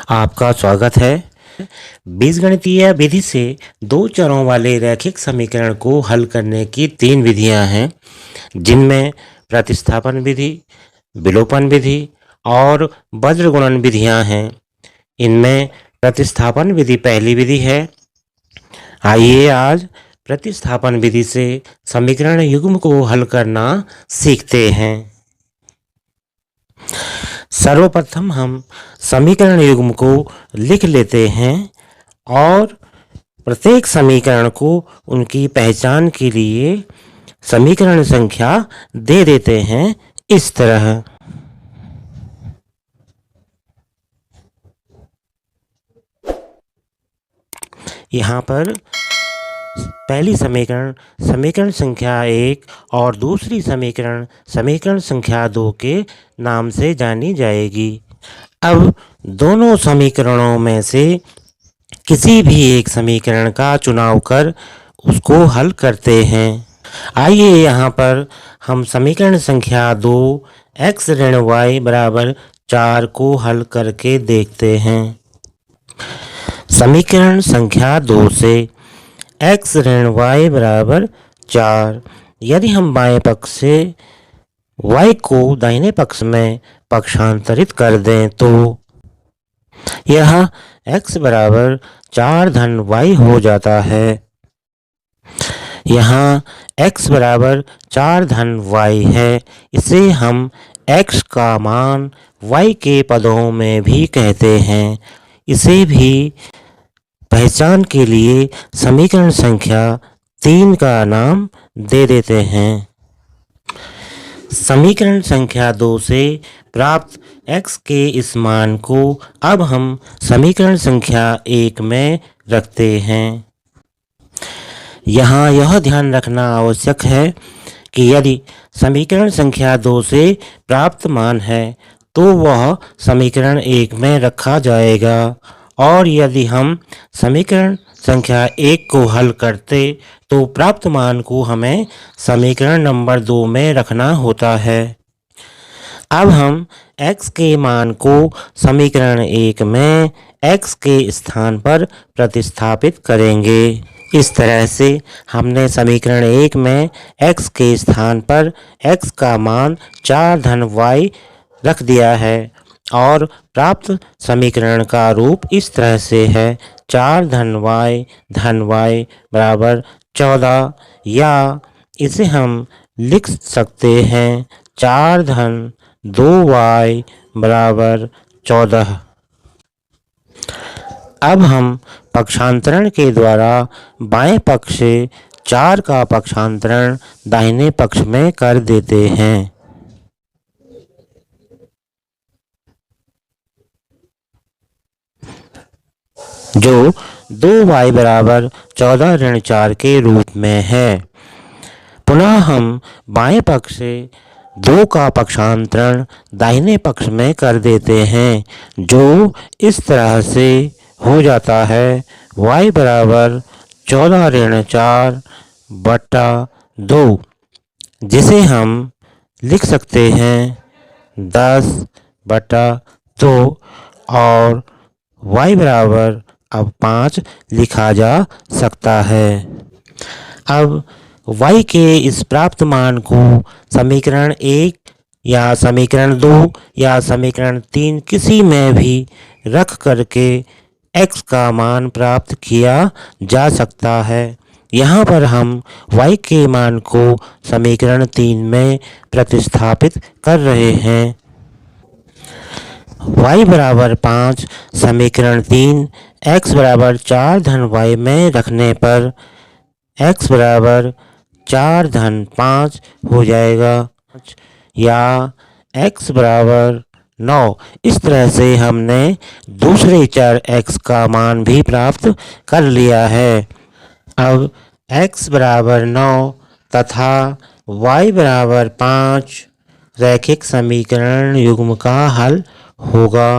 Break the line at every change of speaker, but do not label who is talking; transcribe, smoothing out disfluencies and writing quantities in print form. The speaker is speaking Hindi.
आपका स्वागत है। बीजगणितीय विधि से दो चरों वाले रैखिक समीकरण को हल करने की तीन विधियां हैं, जिनमें प्रतिस्थापन विधि, विलोपन विधि और वज्रगुणन विधियां हैं। इनमें प्रतिस्थापन विधि पहली विधि है। आइए आज प्रतिस्थापन विधि से समीकरण युग्म को हल करना सीखते हैं। सर्वप्रथम हम समीकरण युग्म को लिख लेते हैं और प्रत्येक समीकरण को उनकी पहचान के लिए समीकरण संख्या दे देते हैं इस तरह। यहाँ पर पहली समीकरण समीकरण संख्या 1 और दूसरी समीकरण संख्या 2 के नाम से जानी जाएगी। अब दोनों समीकरणों में से किसी भी एक समीकरण का चुनाव कर उसको हल करते हैं। आइए यहाँ पर हम समीकरण संख्या 2 x ऋण y बराबर 4 को हल करके देखते हैं। समीकरण संख्या 2 से x ऋण y बराबर 4, यदि हम बाएं पक्ष से y को दाहिने पक्ष में पक्षांतरित कर दें तो यह x बराबर 4 धन y हो जाता है। यहाँ x बराबर 4 धन y है, इसे हम x का मान y के पदों में भी कहते हैं। इसे भी पहचान के लिए समीकरण संख्या 3 का नाम दे देते हैं। समीकरण संख्या 2 से प्राप्त x के इस मान को अब हम समीकरण संख्या 1 में रखते हैं। यहाँ यह ध्यान रखना आवश्यक है कि यदि समीकरण संख्या 2 से प्राप्त मान है तो वह समीकरण 1 में रखा जाएगा, और यदि हम समीकरण संख्या 1 को हल करते तो प्राप्त मान को हमें समीकरण नंबर 2 में रखना होता है। अब हम x के मान को समीकरण 1 में x के स्थान पर प्रतिस्थापित करेंगे। इस तरह से हमने समीकरण 1 में x के स्थान पर x का मान 4 धन y रख दिया है, और प्राप्त समीकरण का रूप इस तरह से है 4 धन y बराबर 14, या इसे हम लिख सकते हैं 4 धन 2y बराबर 14। अब हम पक्षांतरण के द्वारा बाएं पक्ष से 4 का पक्षांतरण दाहिने पक्ष में कर देते हैं। जो 2y बराबर 14 ऋण 4 के रूप में है। पुनः हम बाएं पक्ष से 2 का पक्षांतरण दाहिने पक्ष में कर देते हैं, जो इस तरह से हो जाता है y बराबर 14 ऋण 4 बटा 2, जिसे हम लिख सकते हैं 10 बटा 2, और y बराबर अब 5 लिखा जा सकता है। अब y के इस प्राप्त मान को समीकरण 1 या समीकरण 2 या समीकरण 3 किसी में भी रख करके x का मान प्राप्त किया जा सकता है। यहाँ पर हम y के मान को समीकरण 3 में प्रतिस्थापित कर रहे हैं। y बराबर 5 समीकरण 3 x बराबर 4 धन y में रखने पर x बराबर 4 धन 5 हो जाएगा, या x बराबर 9। इस तरह से हमने दूसरे चर x का मान भी प्राप्त कर लिया है। अब x बराबर 9 तथा y बराबर 5 रैखिक समीकरण युग्म का हल होगा।